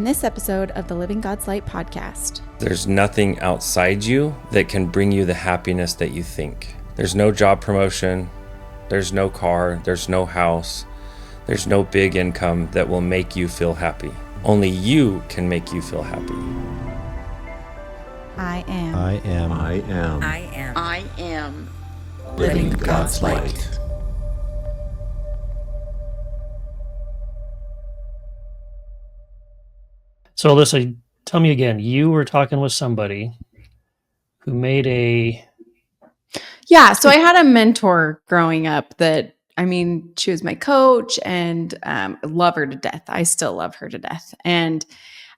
in this episode of the Living God's Light podcast. There's nothing outside you that can bring you the happiness that you think. There's no job promotion, there's no car, there's no house, there's no big income that will make you feel happy. Only you can make you feel happy. I am. I am. I am. I am. I am Living God's light. So Alyssa, tell me again, you were talking with somebody who made a... Yeah, so I had a mentor growing up that, she was my coach and I love her to death. I still love her to death. And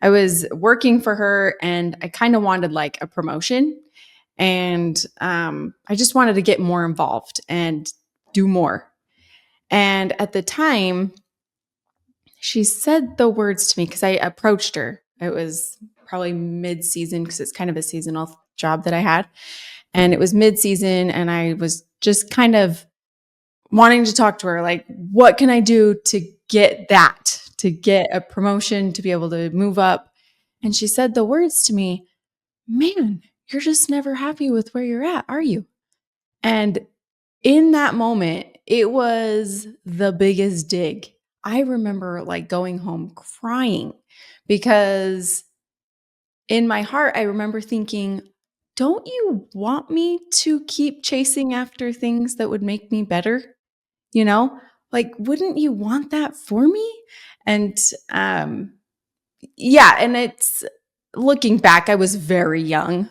I was working for her and I kind of wanted like a promotion. And I just wanted to get more involved and do more. And at the time, she said the words to me because I approached her. It was probably mid-season because it's kind of a seasonal job that I had. And it was mid-season and I was just kind of wanting to talk to her, like, what can I do to get that, to get a promotion, to be able to move up? And she said the words to me, man, you're just never happy with where you're at, are you? And in that moment, it was the biggest dig. I remember like going home crying because in my heart, I remember thinking, don't you want me to keep chasing after things that would make me better? You know, like, wouldn't you want that for me? And and it's looking back, I was very young.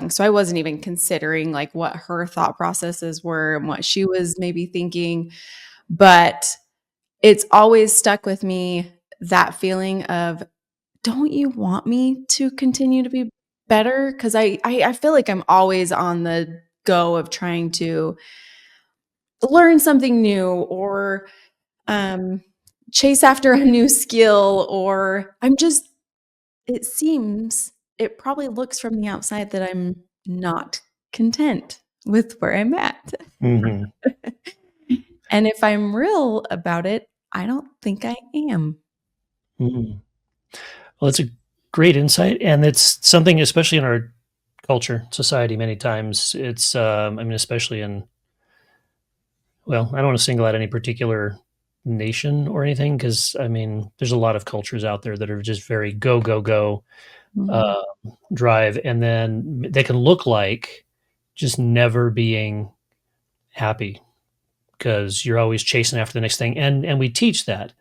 So I wasn't even considering like what her thought processes were and what she was maybe thinking. But it's always stuck with me, that feeling of, don't you want me to continue to be better? Because I feel like I'm always on the go of trying to learn something new or chase after a new skill, or it probably looks from the outside that I'm not content with where I'm at. Mm-hmm. And if I'm real about it, I don't think I am. Mm-hmm. Well, it's a great insight. And it's something, especially in our culture, society, many times it's, especially in, well, I don't want to single out any particular nation or anything, because there's a lot of cultures out there that are just very go, go, go, drive. And then they can look like just never being happy because you're always chasing after the next thing. And we teach that,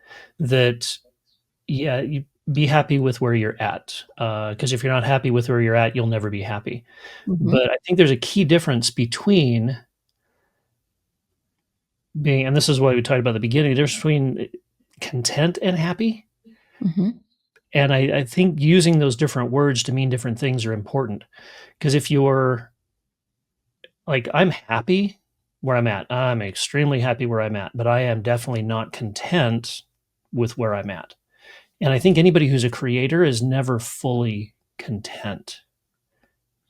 you be happy with where you're at. Because if you're not happy with where you're at, you'll never be happy. Mm-hmm. But I think there's a key difference between being, and this is what we talked about at the beginning, there's between content and happy. Mm-hmm. And I think using those different words to mean different things are important. Because if you're like, I'm happy where I'm at, I'm extremely happy where I'm at, but I am definitely not content with where I'm at. And I think anybody who's a creator is never fully content.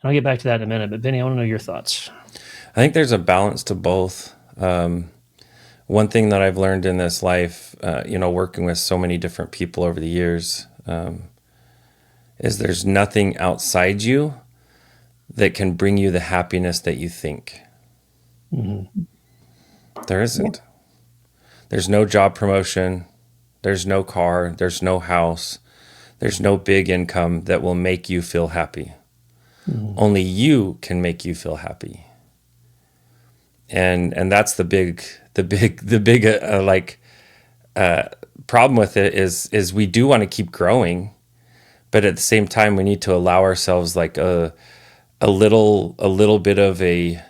And I'll get back to that in a minute, but Vinney, I want to know your thoughts. I think there's a balance to both. One thing that I've learned in this life, working with so many different people over the years, is there's nothing outside you that can bring you the happiness that you think. Mm-hmm. There isn't. There's no job promotion. There's no car. There's no house. There's no big income that will make you feel happy. Mm-hmm. Only you can make you feel happy. And that's the big problem with it is we do want to keep growing, but at the same time we need to allow ourselves like a little bit of a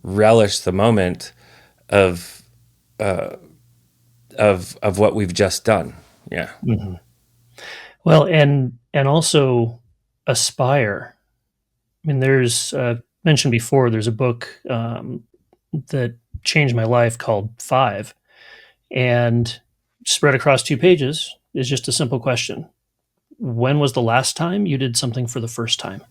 relish the moment of what we've just done. Yeah. Mm-hmm. Well, and also aspire. There's mentioned before, there's a book that changed my life called 5, and spread across 2 pages is just a simple question. When was the last time you did something for the first time?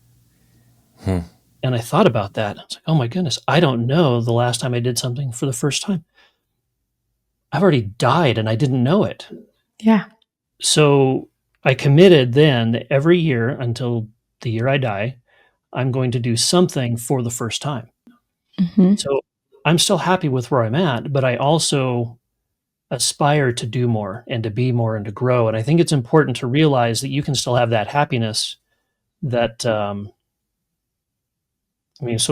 And I thought about that. I was like, oh my goodness, I don't know the last time I did something for the first time. I've already died and I didn't know it. Yeah. So I committed then that every year until the year I die, I'm going to do something for the first time. Mhm. So I'm still happy with where I'm at, but I also aspire to do more and to be more and to grow. And I think it's important to realize that you can still have that happiness that, so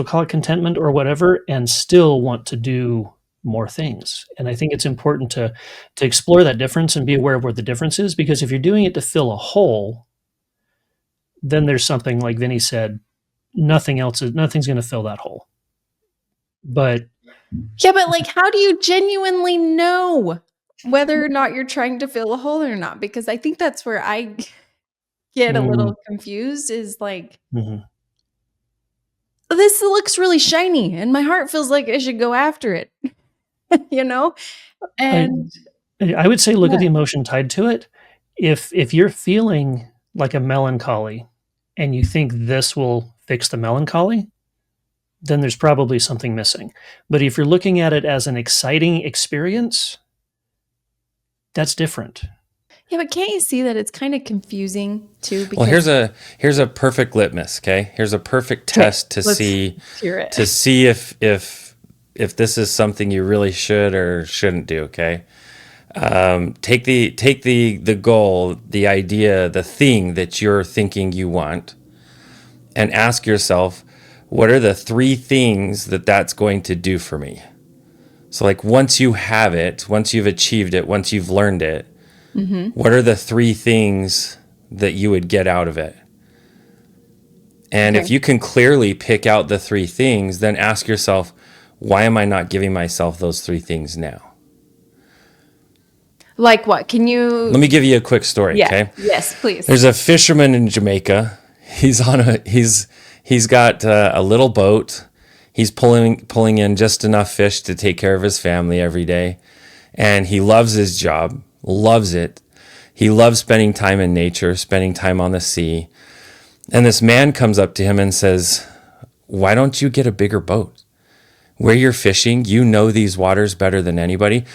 call it contentment or whatever, and still want to do more things. And I think it's important to explore that difference and be aware of where the difference is, because if you're doing it to fill a hole, then there's something like Vinny said, nothing's going to fill that hole. But Yeah, but like, how do you genuinely know whether or not you're trying to fill a hole or not? Because I think that's where I get a little confused is like, Mhm. this looks really shiny and my heart feels like I should go after it, you know? I And I would say look at yeah. the emotion tied to it. If you're feeling like a melancholy and you think this will fix the melancholy, then there's probably something missing. But if you're looking at it as an exciting experience, that's different. Yeah, but can't you see that it's kind of confusing too? Well, Because here's a perfect litmus. Okay, here's a perfect okay, test to let's see hear it. if this is something you really should or shouldn't do. Okay, take the goal, the idea, the thing that you're thinking you want, and ask yourself, what are the three things that that's going to do for me? So, like, once you have it, once you've achieved it, once you've learned it, what are the three things that you would get out of it? And if Okay. you can clearly pick out the three things, then ask yourself, why am I not giving myself those three things now? Like what? Can you? Let me give you a quick story, Yeah. okay? Yes, please. There's a fisherman in Jamaica. He's got a little boat. He's pulling in just enough fish to take care of his family every day, and he loves his job, loves it. He loves spending time in nature, spending time on the sea. And this man comes up to him and says, "Why don't you get a bigger boat? Where you're fishing, you know these waters better than anybody.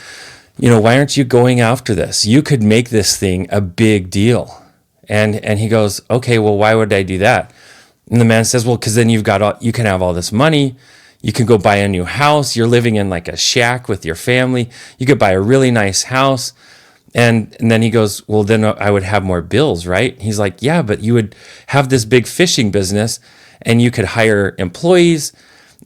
Why aren't you going after this? You could make this thing a big deal." And he goes, "Okay, well, why would I do that?" And the man says, "Well, because then you can have all this money. You can go buy a new house. You're living in like a shack with your family. You could buy a really nice house." And then he goes, "Well, then I would have more bills, right?" He's like, "Yeah, but you would have this big fishing business and you could hire employees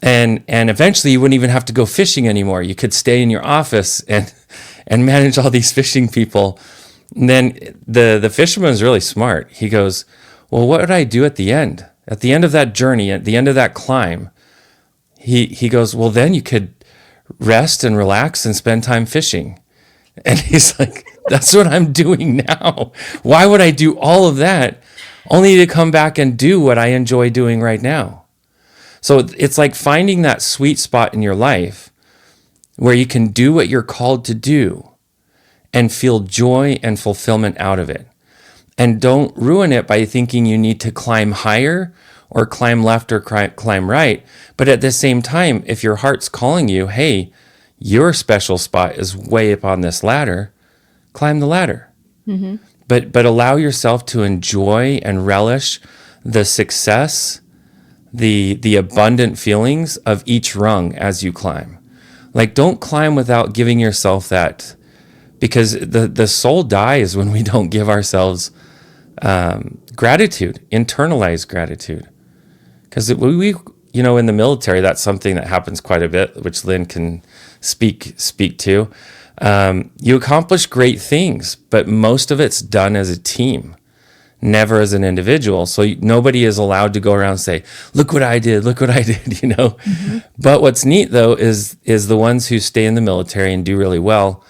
and eventually you wouldn't even have to go fishing anymore. You could stay in your office and manage all these fishing people." And then the fisherman is really smart. He goes, "Well, what would I do at the end? At the end of that journey, at the end of that climb?" He goes, "Well, then you could rest and relax and spend time fishing." And he's like, "That's what I'm doing now. Why would I do all of that only to come back and do what I enjoy doing right now?" So it's like finding that sweet spot in your life where you can do what you're called to do and feel joy and fulfillment out of it. And don't ruin it by thinking you need to climb higher or climb left or climb right. But at the same time, if your heart's calling you, hey, your special spot is way up on this ladder, climb the ladder. But allow yourself to enjoy and relish the success, the abundant feelings of each rung as you climb. Like, don't climb without giving yourself that, because the soul dies when we don't give ourselves gratitude, internalized gratitude. Because we in the military, that's something that happens quite a bit, which Lynn can speak to. You accomplish great things, but most of it's done as a team, never as an individual. So nobody is allowed to go around and say, look what I did, But what's neat, though, is the ones who stay in the military and do really well,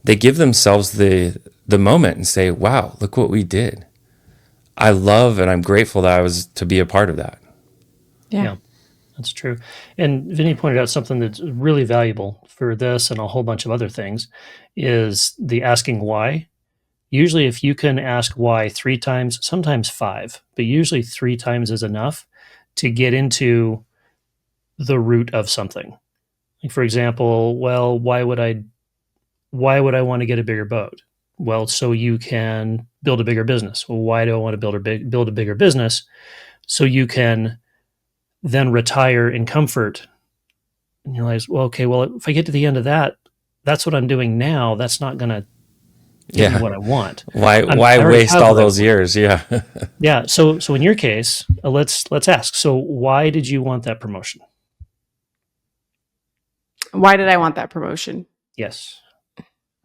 they give themselves the moment and say, wow, look what we did. I love and I'm grateful that I was to be a part of that. Yeah. That's true. And Vinny pointed out something that's really valuable for this and a whole bunch of other things is the asking why. Usually if you can ask why 3 times, sometimes 5, but usually 3 times is enough to get into the root of something. Like, for example, well, why would I want to get a bigger boat? Well, so you can build a bigger business. Well, why do I want to build a bigger business? So you can then retire in comfort. And you realize, well, okay, well, if I get to the end of that, that's what I'm doing now. That's not going to give me what I want. Why I already waste have all what I those want. years? Yeah. Yeah. So in your case, let's ask. So why did you want that promotion? Why did I want that promotion? Yes.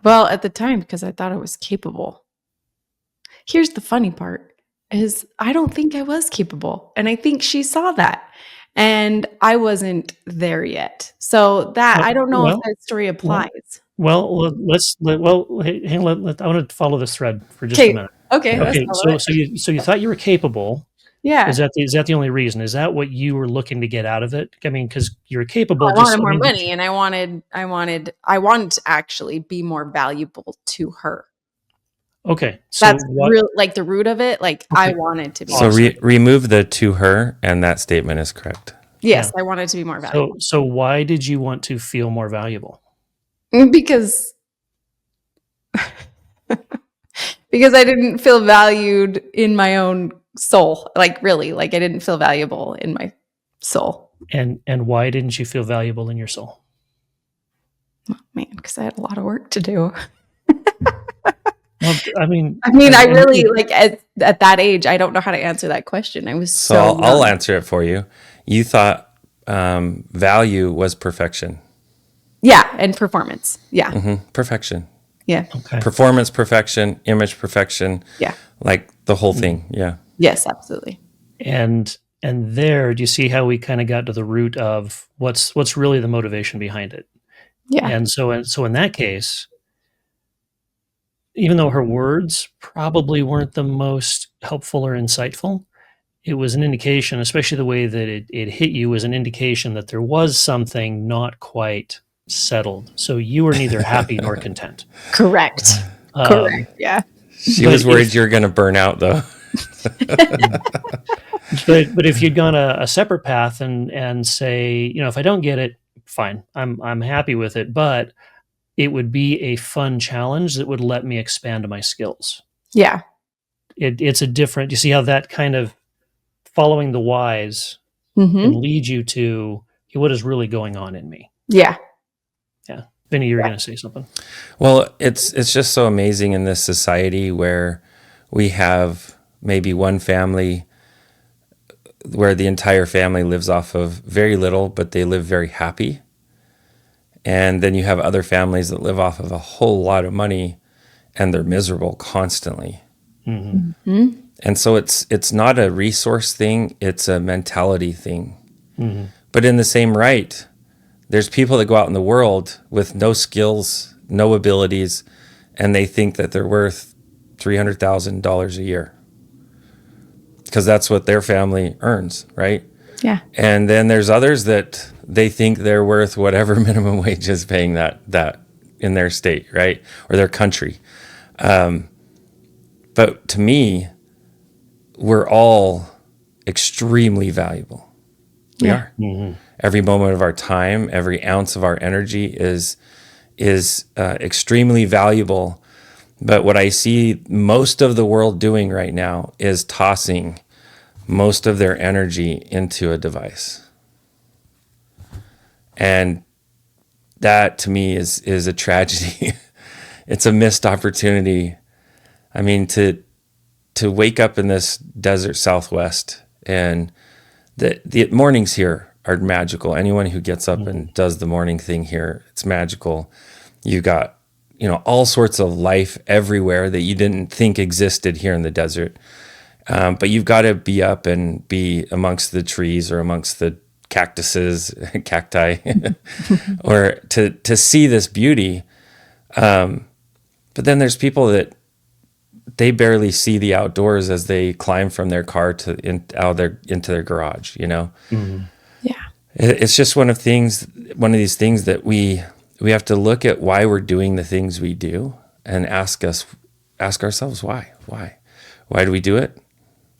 Well, at the time, because I thought I was capable. Here's the funny part is I don't think I was capable. And I think she saw that. And I wasn't there yet. So that I don't know if that story applies. Well, hey, I want to follow this thread for just a Okay. minute. Okay. Let's Okay, follow so it. so you thought you were capable. Yeah. Is that the only reason? Is that what you were looking to get out of it? I mean, because you're capable. I wanted more money, and I wanted to actually be more valuable to her. Okay, so That's real, like the root of it. Like I wanted to be. So remove the to her, and that statement is correct. Yes, I wanted to be more valuable. So why did you want to feel more valuable? Because I didn't feel valued in my own soul. Like really, like I didn't feel valuable in my soul. And why didn't you feel valuable in your soul? Oh, man, because I had a lot of work to do. Well, I mean, I really like at that age, I don't know how to answer that question. I was so I'll answer it for you. You thought value was perfection. Yeah, and performance. Yeah. Mm-hmm. Perfection. Yeah. Okay. Performance perfection, image perfection. Yeah. Like the whole thing. Yeah. Yes, absolutely. And there, do you see how we kind of got to the root of what's really the motivation behind it? Yeah. And so in that case, even though her words probably weren't the most helpful or insightful, it was an indication, especially the way that it hit you, was an indication that there was something not quite settled. So you were neither happy nor content. Correct. Correct. Yeah. She was worried you were going to burn out, though. But if you'd gone a separate path and say, if I don't get it, fine, I'm happy with it, but it would be a fun challenge that would let me expand my skills. Yeah. It's a different. You see how that kind of following the whys can lead you to what is really going on in me. Yeah. Yeah. Vinney, you were going to say something. Well, it's just so amazing in this society where we have maybe one family where the entire family lives off of very little, but they live very happy. And then you have other families that live off of a whole lot of money and they're miserable constantly. Mm-hmm. And so it's not a resource thing, it's a mentality thing. Mm-hmm. But in the same right, there's people that go out in the world with no skills, no abilities, and they think that they're worth $300,000 a year because that's what their family earns, right? Yeah. And then there's others that they think they're worth whatever minimum wage is paying that in their state, right? Or their country. But to me, we're all extremely valuable. We are. Mm-hmm. Every moment of our time, every ounce of our energy is extremely valuable. But what I see most of the world doing right now is tossing most of their energy into a device. And that to me is a tragedy. It's a missed opportunity. I mean, to wake up in this desert Southwest, and the mornings here are magical. Anyone who gets up and does the morning thing here, it's magical. You got, all sorts of life everywhere that you didn't think existed here in the desert. But you've got to be up and be amongst the trees or amongst the cactuses, cacti, or to see this beauty. But then there's people that they barely see the outdoors as they climb from their car into their garage, Mm-hmm. Yeah. It's just one of these things that we have to look at why we're doing the things we do and ask ourselves why do we do it?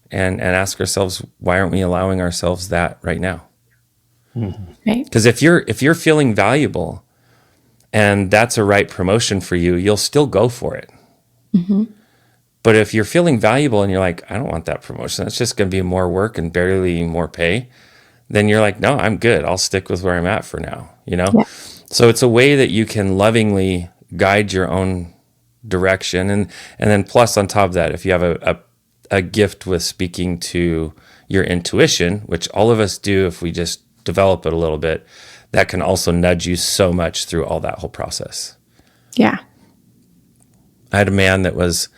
And ask ourselves, why aren't we allowing ourselves that right now? Mm-hmm. Right. Because if you're feeling valuable and that's a right promotion for you, you'll still go for it. Mhm. But if you're feeling valuable and you're like, I don't want that promotion, it's just going to be more work and barely more pay, then you're like, no, I'm good. I'll stick with where I'm at for now, Yeah. So it's a way that you can lovingly guide your own direction. And then plus on top of that, if you have a gift with speaking to your intuition, which all of us do if we just develop it a little bit, that can also nudge you so much through all that whole process. Yeah. I had a man that was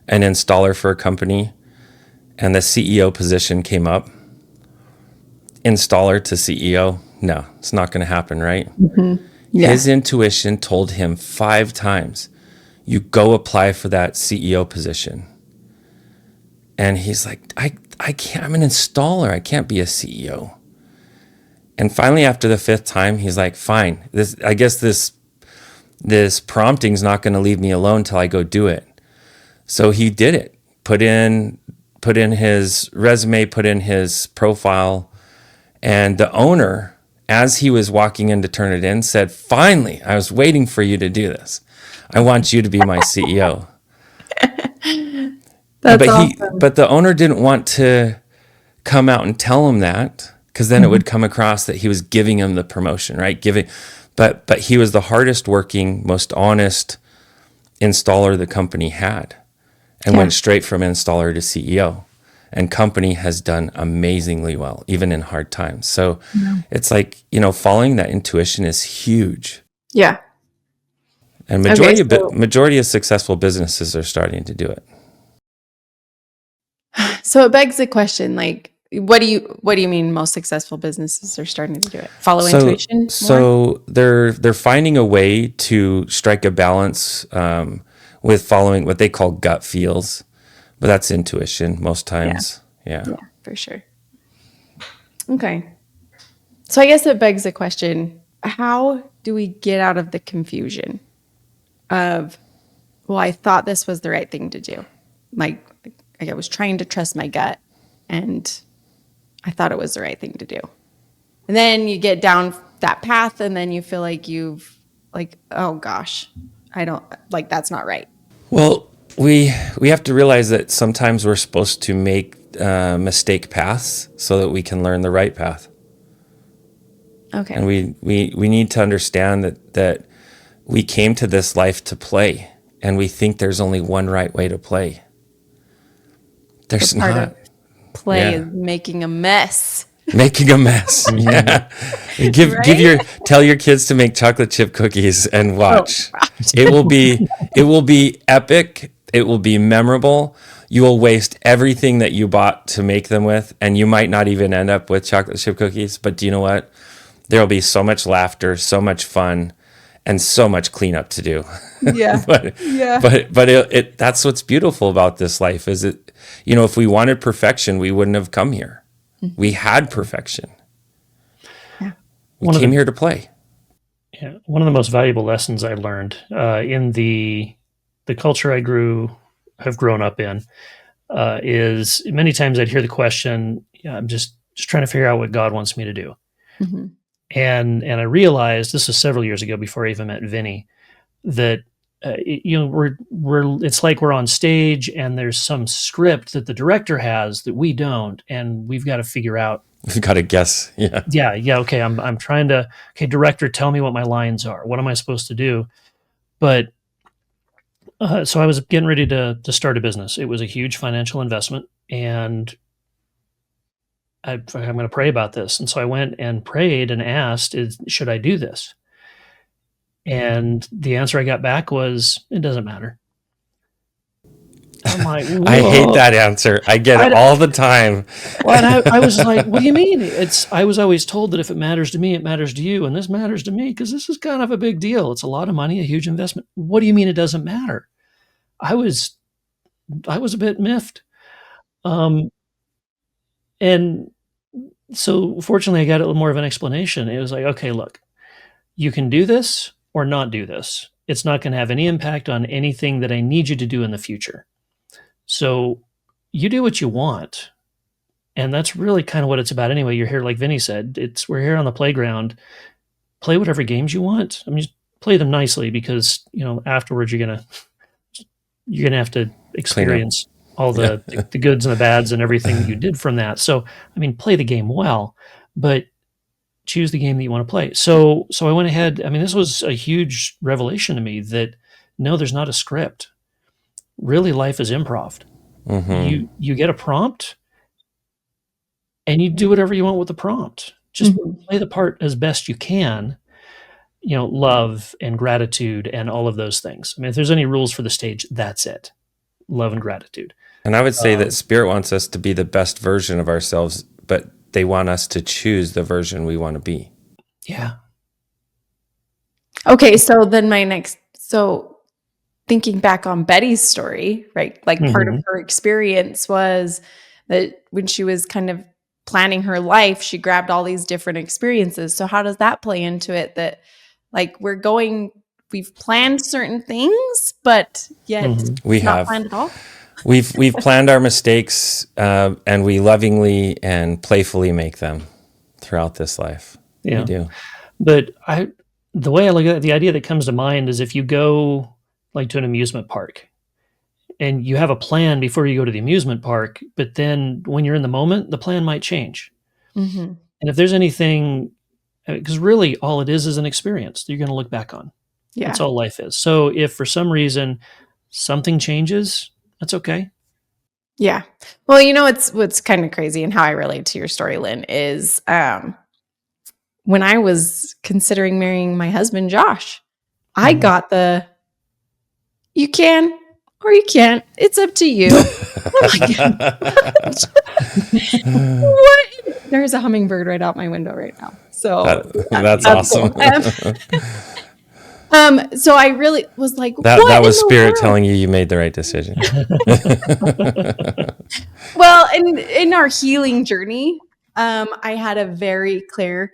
an installer for a company, and the CEO position came up. Installer to CEO, no, it's not going to happen, right? Yeah. His intuition told him 5 times, you go apply for that CEO position. And he's like, I can't, I'm an installer. I can't be a CEO. And finally, after the 5th time, he's like, fine, I guess this prompting's not going to leave me alone till I go do it. So he did it, put in his resume, put in his profile. And the owner, as he was walking in to turn it in, said, finally, I was waiting for you to do this. I want you to be my CEO. That's awesome. But the owner didn't want to come out and tell him that, because then it would come across that he was giving him the promotion, right? But he was the hardest working, most honest installer the company had, and went straight from installer to CEO. And company has done amazingly well, even in hard times. So it's like, following that intuition is huge. Yeah. And majority of successful businesses are starting to do it. So it begs the question, like, what do you mean most successful businesses are starting to do it? Follow intuition more? So they're finding a way to strike a balance with following what they call gut feels. But that's intuition most times. Yeah, for sure. Okay. So I guess it begs the question, how do we get out of the confusion of, well, I thought this was the right thing to do. Like I was trying to trust my gut and I thought it was the right thing to do. And then you get down that path and then you feel like oh gosh, that's not right. Well, we have to realize that sometimes we're supposed to make mistake paths so that we can learn the right path. Okay. And we need to understand that we came to this life to play, and we think there's only one right way to play. There's not. Play is making a mess. Making a mess. Yeah. Tell your kids to make chocolate chip cookies and watch. It will be epic. It will be memorable. You will waste everything that you bought to make them with, and you might not even end up with chocolate chip cookies. But do you know what? There'll be so much laughter, so much fun, and so much cleanup to do. Yeah. But that's what's beautiful about this life is it, if we wanted perfection, we wouldn't have come here. Mm-hmm. We had perfection. Yeah. We came here to play. Yeah. One of the most valuable lessons I learned in the culture have grown up in is many times I'd hear the question, I'm just trying to figure out what God wants me to do. Mm-hmm. And I realized, this was several years ago before I even met Vinney, that it's like we're on stage and there's some script that the director has that we don't, and we've got to figure out. We've got to guess. Yeah. Yeah. Okay. I'm trying to. Okay, director, tell me what my lines are. What am I supposed to do? But so I was getting ready to start a business. It was a huge financial investment, and I'm going to pray about this. And so I went and prayed and asked, should I do this? And the answer I got back was, it doesn't matter. I'm like, whoa. I hate that answer. I get it all the time. Well, and I was like, what do you mean? I was always told that if it matters to me, it matters to you. And this matters to me because this is kind of a big deal. It's a lot of money, a huge investment. What do you mean it doesn't matter? I was a bit miffed. And so fortunately I got a little more of an explanation. It was like, okay, look, you can do this or not do this. It's not going to have any impact on anything that I need you to do in the future. So you do what you want. And that's really kind of what it's about anyway. You're here, like Vinney said, we're here on the playground. Play whatever games you want. I mean, just play them nicely because, afterwards you're going to you're going to have to experience all the goods and the bads and everything that you did from that. So, I mean, play the game well, but choose the game that you want to play. So I went ahead. I mean, this was a huge revelation to me that no, there's not a script. Really, life is improv. Mm-hmm. You get a prompt and you do whatever you want with the prompt. Just play the part as best you can. You know, love and gratitude and all of those things. I mean, if there's any rules for the stage, that's it. Love and gratitude. And I would say that Spirit wants us to be the best version of ourselves, but they want us to choose the version we want to be. Yeah. Okay, so then so thinking back on Betty's story, right? Like part of her experience was that when she was kind of planning her life, she grabbed all these different experiences. So how does that play into it? That like we've planned certain things, but yet we not have planned at all. We've planned our mistakes, and we lovingly and playfully make them throughout this life. Yeah. We do. But the way I look at it, the idea that comes to mind is if you go like to an amusement park and you have a plan before you go to the amusement park, but then when you're in the moment, the plan might change. And if there's anything, because really all it is an experience that you're going to look back on. Yeah. That's all life is. So if for some reason something changes, that's okay. Yeah. Well, you know, what's kind of crazy and how I relate to your story, Lynn, is when I was considering marrying my husband, Josh, I got you can or you can't. It's up to you. What? There's a hummingbird right out my window right now. So that's awesome. Cool. So I really was like, that was Spirit telling you made the right decision. Well, in our healing journey, I had a very clear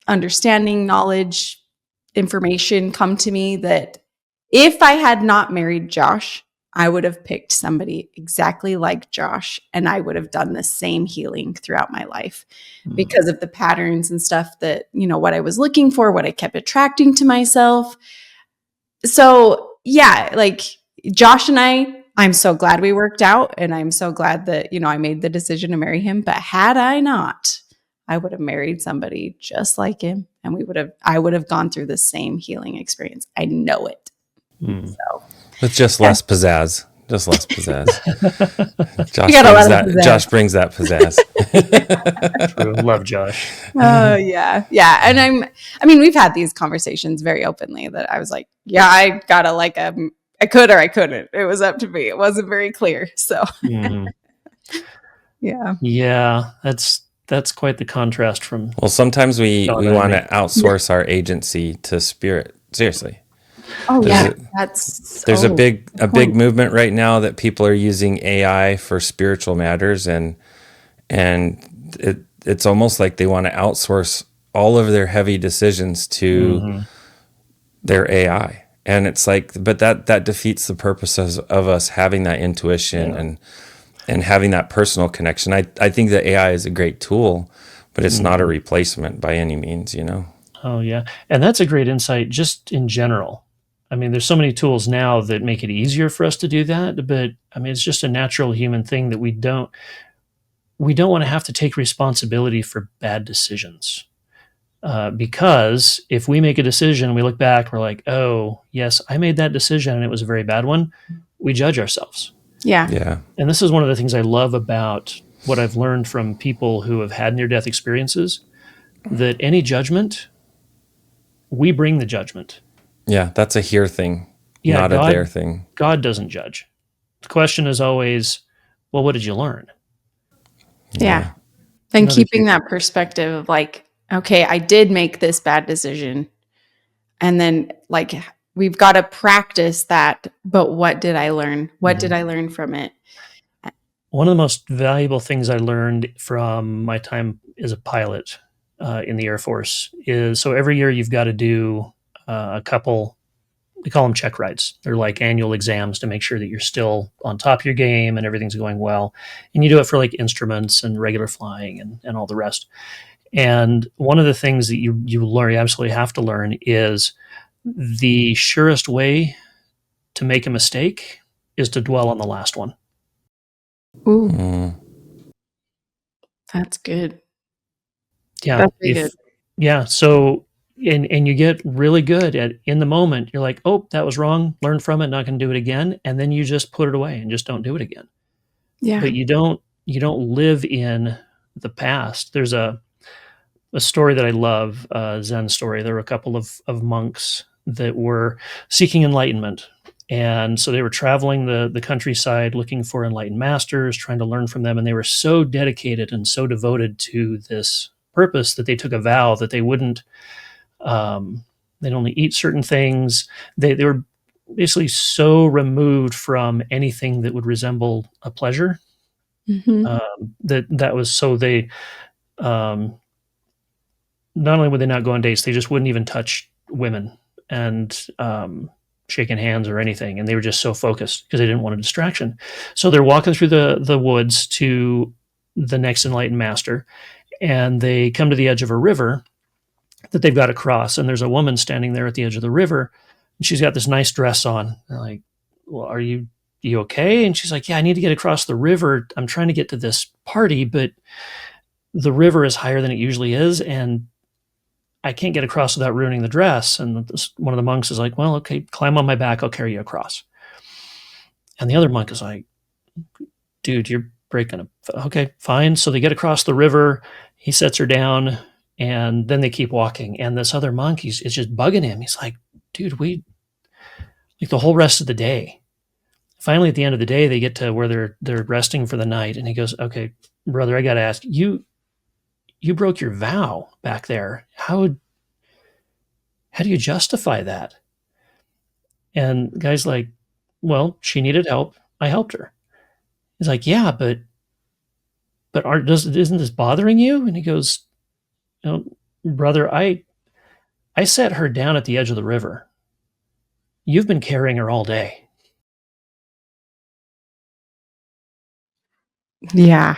understanding, knowledge, information come to me that if I had not married Josh, I would have picked somebody exactly like Josh, and I would have done the same healing throughout my life because of the patterns and stuff that, you know, what I was looking for, what I kept attracting to myself. So yeah, like Josh and I'm so glad we worked out, and I'm so glad that, you know, I made the decision to marry him. But had I not, I would have married somebody just like him, and I would have gone through the same healing experience. I know it. So, with just less pizzazz. Just less pizzazz. Josh brings that pizzazz. True. Love Josh. Oh yeah. Yeah. And I mean, we've had these conversations very openly that I was like, yeah, I gotta like I could or I couldn't. It was up to me. It wasn't very clear. So yeah. Yeah. That's quite the contrast from. Well, sometimes we want to outsource our agency to Spirit. Seriously. Oh yeah, there's a big movement right now that people are using AI for spiritual matters, and it's almost like they want to outsource all of their heavy decisions to their AI, and it's like, but that defeats the purposes of us having that intuition and having that personal connection. I think that AI is a great tool, but it's not a replacement by any means, you know. Oh yeah, and that's a great insight just in general. I mean, there's so many tools now that make it easier for us to do that, but I mean, it's just a natural human thing that we don't want to have to take responsibility for bad decisions. Because if we make a decision, we look back, we're like, oh, yes, I made that decision and it was a very bad one. We judge ourselves. Yeah. Yeah. And this is one of the things I love about what I've learned from people who have had near-death experiences, that any judgment, we bring the judgment. Yeah, that's a here thing, not a there thing. God doesn't judge. The question is always, well, what did you learn? Yeah. And keeping that perspective of like, okay, I did make this bad decision. And then like, we've got to practice that. But what did I learn? What did I learn from it? One of the most valuable things I learned from my time as a pilot in the Air Force is, so every year you've got to do a couple, we call them check rides. They're like annual exams to make sure that you're still on top of your game and everything's going well. And you do it for like instruments and regular flying and all the rest. And one of the things that you learn, you absolutely have to learn, is the surest way to make a mistake is to dwell on the last one. Ooh, that's good. Yeah. That's really good. Yeah. So, and you get really good at, in the moment, you're like, oh, that was wrong. Learn from it. Not going to do it again. And then you just put it away and just don't do it again. Yeah. But you don't live in the past. There's a story that I love, a Zen story. There were a couple of monks that were seeking enlightenment. And so they were traveling the countryside looking for enlightened masters, trying to learn from them. And they were so dedicated and so devoted to this purpose that they took a vow that they wouldn't, they'd only eat certain things. They were basically so removed from anything that would resemble a pleasure. That was so they, not only would they not go on dates, they just wouldn't even touch women and shaking hands or anything. And they were just so focused because they didn't want a distraction. So they're walking through the woods to the next enlightened master, and they come to the edge of a river that they've got to cross. And there's a woman standing there at the edge of the river, and she's got this nice dress on. They're like, well, are you okay? And she's like, yeah, I need to get across the river. I'm trying to get to this party, but the river is higher than it usually is, and I can't get across without ruining the dress. And one of the monks is like, well, okay, climb on my back. I'll carry you across. And the other monk is like, dude, you're breaking up. Okay, fine. So they get across the river. He sets her down, and then they keep walking. And this other monk, is just bugging him. He's like, dude, like the whole rest of the day. Finally, at the end of the day, they get to where they're resting for the night. And he goes, okay, brother, I got to ask you, you broke your vow back there. How do you justify that? And the guy's like, well, she needed help. I helped her. He's like, yeah, but isn't this bothering you? And he goes, brother, I set her down at the edge of the river. You've been carrying her all day. Yeah.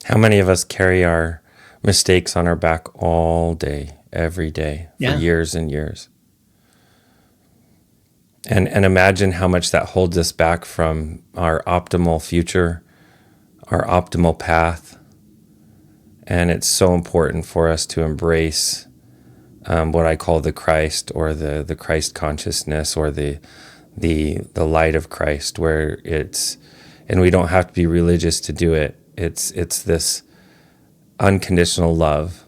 How many of us carry our mistakes on our back all day, every day, for years and years? And imagine how much that holds us back from our optimal future, our optimal path. And it's so important for us to embrace what I call the Christ, or the Christ consciousness, or the light of Christ, where and we don't have to be religious to do it. It's this unconditional love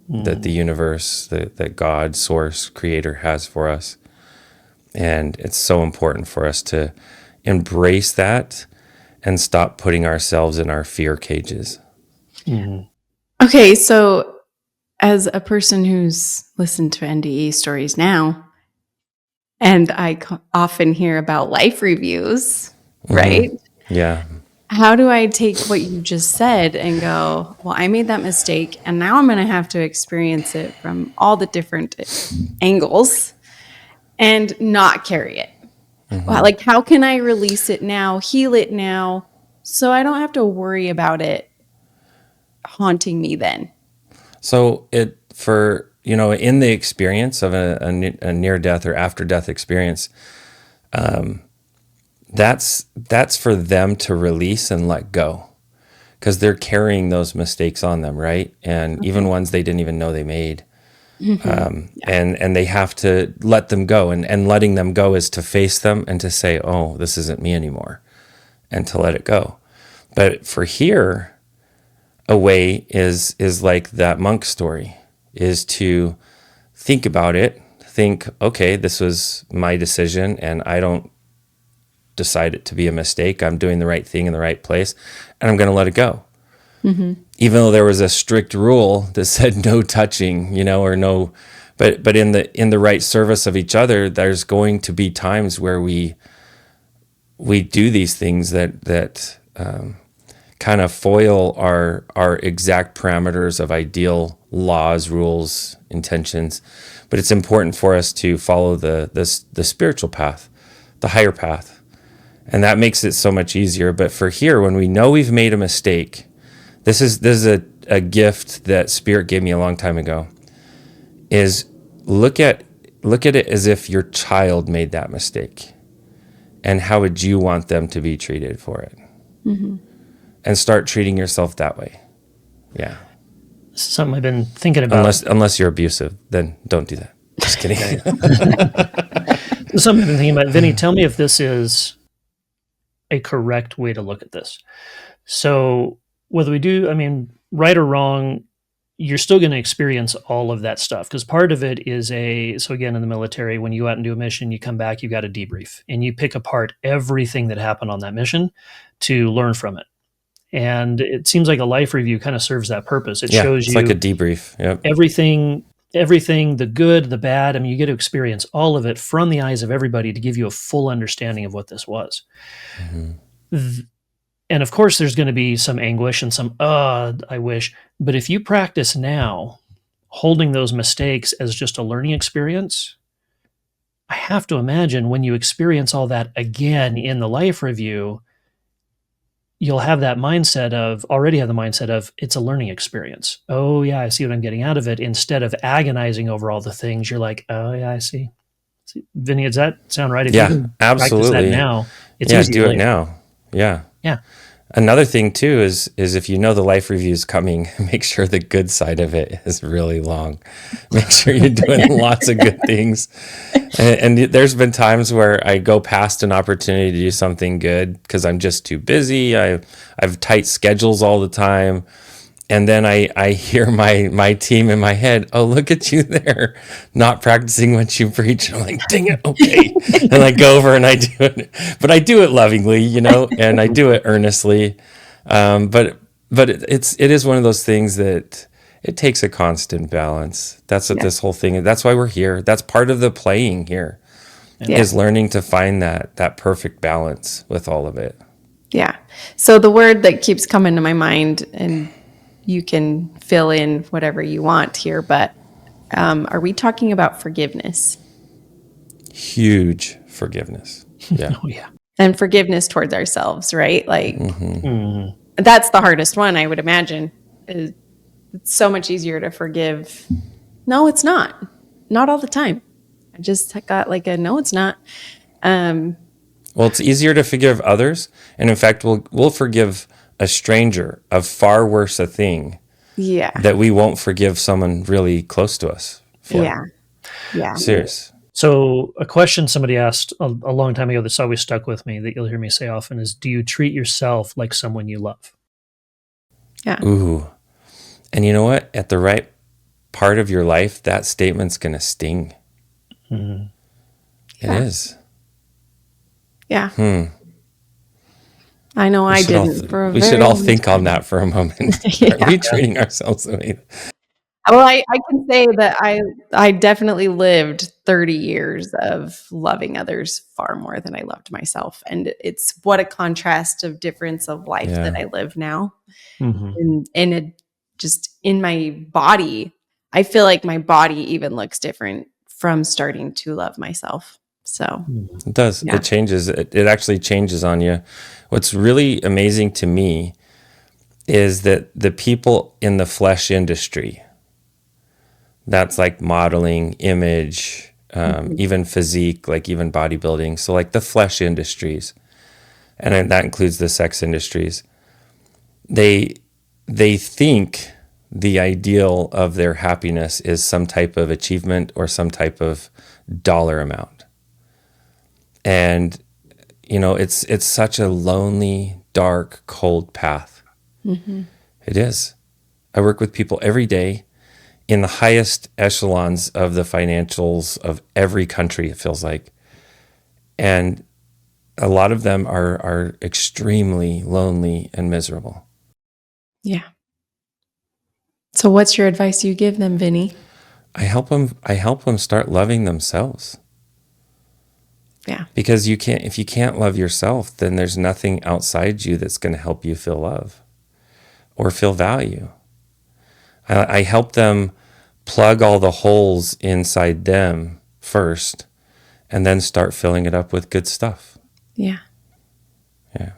that the universe, that God, source, creator has for us. And it's so important for us to embrace that and stop putting ourselves in our fear cages. Mm-hmm. Okay, so as a person who's listened to NDE stories now, and I often hear about life reviews, right? Yeah. How do I take what you just said and go, well, I made that mistake, and now I'm going to have to experience it from all the different angles and not carry it? Like, how can I release it now, heal it now, so I don't have to worry about it haunting me then? So in the experience of a near-death or after-death experience, that's for them to release and let go, because they're carrying those mistakes on them, right? And even ones they didn't even know they made. And they have to let them go, and letting them go is to face them and to say, oh, this isn't me anymore, and to let it go. But for here, a way is like that monk story, is to think about it, okay, this was my decision, and I don't decide it to be a mistake. I'm doing the right thing in the right place, and I'm going to let it go. Even though there was a strict rule that said no touching, or no, but in the right service of each other, there's going to be times where we do these things that kind of foil our exact parameters of ideal laws, rules, intentions. But it's important for us to follow the spiritual path, the higher path. And that makes it so much easier. But for here, when we know we've made a mistake, this is a gift that Spirit gave me a long time ago, is look at it as if your child made that mistake. and how would you want them to be treated for it? And start treating yourself that way. Yeah. This is something I've been thinking about. Unless you're abusive, then don't do that. Just kidding. Something I've been thinking about. Vinney, tell me if this is a correct way to look at this. So whether we do, right or wrong, you're still going to experience all of that stuff, because part of it is so again, in the military, when you go out and do a mission, you come back, you got a debrief, and you pick apart everything that happened on that mission to learn from it. And it seems like a life review kind of serves that purpose. It shows it's you like a debrief. Yep. everything, the good, the bad. You get to experience all of it from the eyes of everybody to give you a full understanding of what this was. And of course, there's going to be some anguish and some, I wish. But if you practice now, holding those mistakes as just a learning experience, I have to imagine when you experience all that again in the life review, you'll have that mindset of, it's a learning experience. Oh yeah, I see what I'm getting out of it. Instead of agonizing over all the things, you're like, oh yeah, I see. Vinney, does that sound right? If you can absolutely. Practice that now, it's easy do later. it now. Yeah. Yeah. Another thing too is if you know the life review is coming, make sure the good side of it is really long. Make sure you're doing lots of good things. And there's been times where I go past an opportunity to do something good because I'm just too busy. I've tight schedules all the time. And then I hear my team in my head, oh, look at you there, not practicing what you preach. And I'm like, dang it, okay. And I go over and I do it. But I do it lovingly, and I do it earnestly. But it is one of those things that it takes a constant balance. That's what this whole thing is. That's why we're here. That's part of the playing here, is learning to find that perfect balance with all of it. Yeah. So the word that keeps coming to my mind, and you can fill in whatever you want here, but are we talking about forgiveness? Huge forgiveness. Yeah. Oh yeah. And forgiveness towards ourselves, right? Like that's the hardest one, I would imagine. It's so much easier to forgive. No, it's not. Not all the time. I just got like no, it's not. Well, it's easier to forgive others. And in fact, we'll forgive a stranger of far worse a thing that we won't forgive someone really close to us for. Yeah. Serious. So a question somebody asked a long time ago that's always stuck with me that you'll hear me say often is, do you treat yourself like someone you love? Yeah. Ooh. And you know what? At the right part of your life, that statement's going to sting. It is. Yeah. I know I didn't. We should all think on that for a moment. Are we treating ourselves the way? Well, I can say that I definitely lived 30 years of loving others far more than I loved myself. And it's what a contrast of difference of life that I live now. And it just in my body, I feel like my body even looks different from starting to love myself. So it does. It changes. It actually changes on you. What's really amazing to me is that the people in the flesh industry, that's like modeling, image, even physique, like even bodybuilding. So like the flesh industries, and that includes the sex industries. They think the ideal of their happiness is some type of achievement or some type of dollar amount. And, it's such a lonely, dark, cold path. It is. I work with people every day in the highest echelons of the financials of every country, it feels like. And a lot of them are extremely lonely and miserable. Yeah. So what's your advice you give them, Vinney? I help them start loving themselves. Yeah. Because if you can't love yourself, then there's nothing outside you that's going to help you feel love or feel value. I help them plug all the holes inside them first and then start filling it up with good stuff. Yeah. Yeah.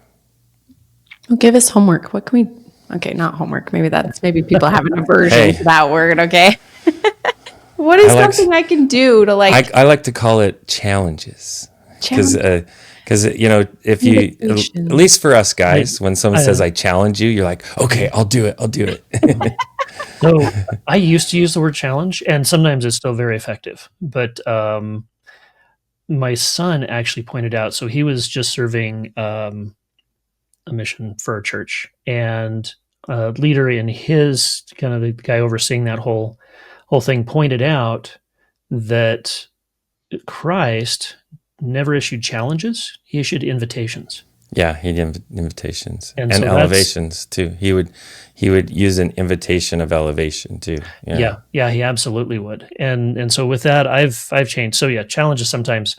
Well, give us homework. What can we, okay, not homework. Maybe people have an aversion to that word. Okay. What is something I can do to I like to call it challenges. Because Challenge. if you, at Invitation. least for us guys, when someone says I- I challenge you, you're like, okay, I'll do it. So I used to use the word challenge, and sometimes it's still very effective. But my son actually pointed out, so he was just serving a mission for a church, and a leader in his kind of the guy overseeing that whole thing pointed out that Christ never issued challenges; he issued invitations. Yeah, he did invitations And and so elevations too. He would use an invitation of elevation too. Yeah, he absolutely would. And so with that, I've changed. So yeah, challenges sometimes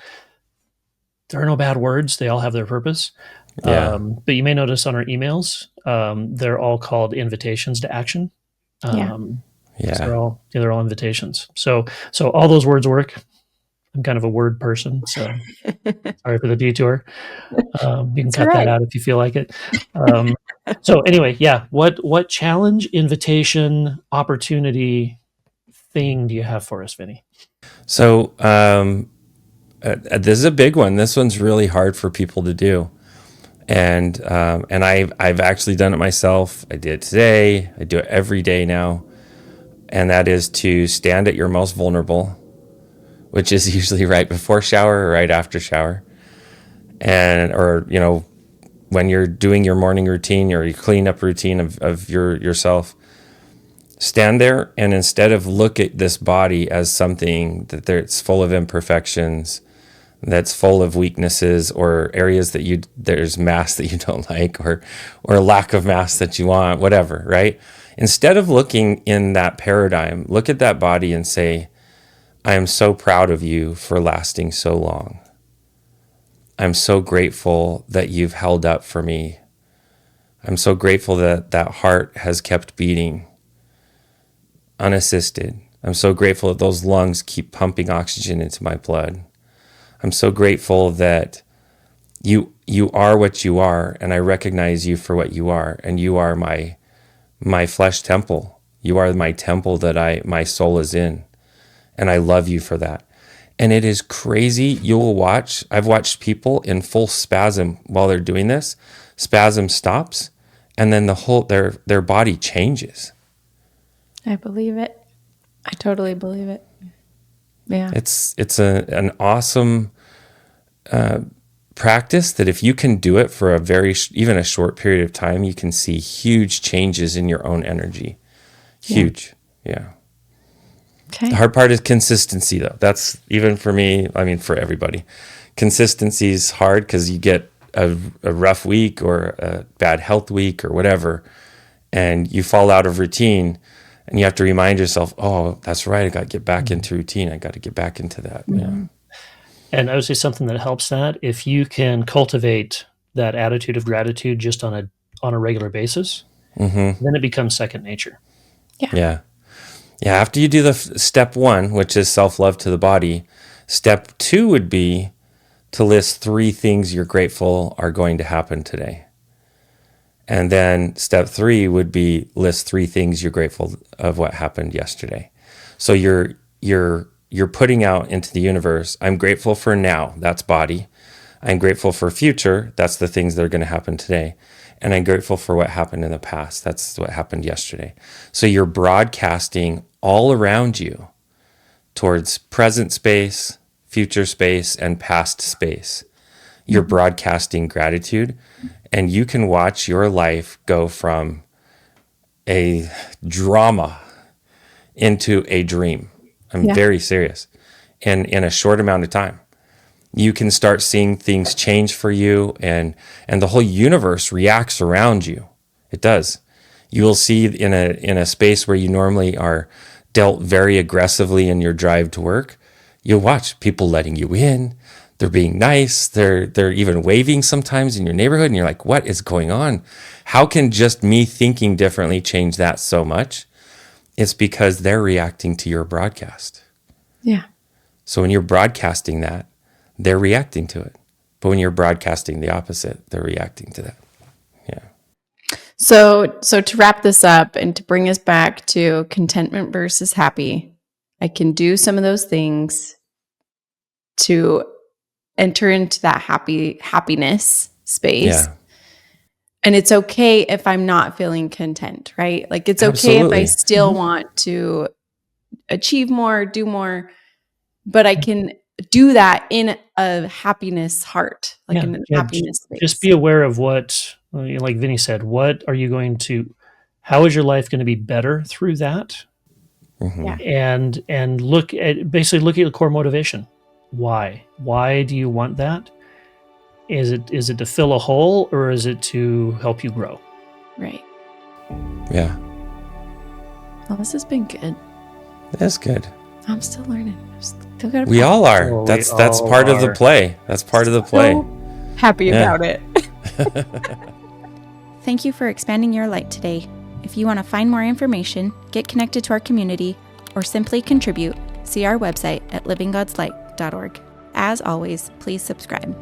there are no bad words; they all have their purpose. Yeah. But you may notice on our emails, they're all called invitations to action. Yeah. 'Cause they're all invitations. So all those words work. I'm kind of a word person, so sorry for the detour. You can It's cut all that right. out if you feel like it. So anyway, yeah. What challenge, invitation, opportunity thing do you have for us, Vinney? So this is a big one. This one's really hard for people to do. And I've actually done it myself. I did it today. I do it every day now. And that is to stand at your most vulnerable, which is usually right before shower or right after shower. Or when you're doing your morning routine or your cleanup routine of yourself, stand there and instead of look at this body as something that it's full of imperfections, that's full of weaknesses or areas that there's mass that you don't like or lack of mass that you want, whatever, right? Instead of looking in that paradigm, look at that body and say, I am so proud of you for lasting so long. I'm so grateful that you've held up for me. I'm so grateful that that heart has kept beating unassisted. I'm so grateful that those lungs keep pumping oxygen into my blood. I'm so grateful that you are what you are, and I recognize you for what you are, and you are my flesh temple. You are my temple that my soul is in, and I love you for that. And it is crazy. I've watched people in full spasm while they're doing this. Spasm stops, and then their body changes. I believe it. I totally believe it. Yeah. It's an awesome practice that if you can do it for even a short period of time, you can see huge changes in your own energy. Huge. Yeah. Okay. The hard part is consistency, though. That's even for me. I mean, for everybody, consistency is hard because you get a rough week or a bad health week or whatever, and you fall out of routine, and you have to remind yourself, "Oh, that's right. I got to get back into routine. I got to get back into that." Mm-hmm. Yeah. And I would say something that helps that if you can cultivate that attitude of gratitude just on a regular basis, then it becomes second nature. Yeah. After you do the step 1, which is self-love to the body, step 2 would be to list 3 things you're grateful are going to happen today. And then step 3 would be list 3 things you're grateful of what happened yesterday. So you're putting out into the universe, I'm grateful for now, that's body. I'm grateful for future, that's the things that are going to happen today. And I'm grateful for what happened in the past, that's what happened yesterday. So you're broadcasting all around you towards present space, future space, and past space. You're broadcasting gratitude, and you can watch your life go from a drama into a dream. I'm very serious. And in a short amount of time, you can start seeing things change for you, and the whole universe reacts around you. It does. You will see in a space where you normally are dealt very aggressively in your drive to work, you'll watch people letting you in. They're being nice. They're even waving sometimes in your neighborhood, and you're like, what is going on? How can just me thinking differently change that so much? It's because they're reacting to your broadcast. Yeah. So when you're broadcasting that, they're reacting to it. But when you're broadcasting the opposite, they're reacting to that. Yeah. So to wrap this up and to bring us back to contentment versus happy, I can do some of those things to enter into that happiness space. Yeah. And it's okay if I'm not feeling content, right? Like it's okay if I Absolutely. still want to achieve more, do more, but I can do that in a happiness heart, like in a happiness space. Just be aware of what, like Vinney said, how is your life going to be better through that? Mhm. And look at the core motivation. Why do you want that? Is it to fill a hole, or is it to help you grow? Right. Yeah. Well, this has been good. That's good. I'm still learning. Still gotta We all are. Oh, we That's all part of the are. play. That's part of the play. So happy Yeah. about it. Thank you for expanding your light today. If you want to find more information, get connected to our community, or simply contribute, see our website at livinggodslight.org. As always, please subscribe.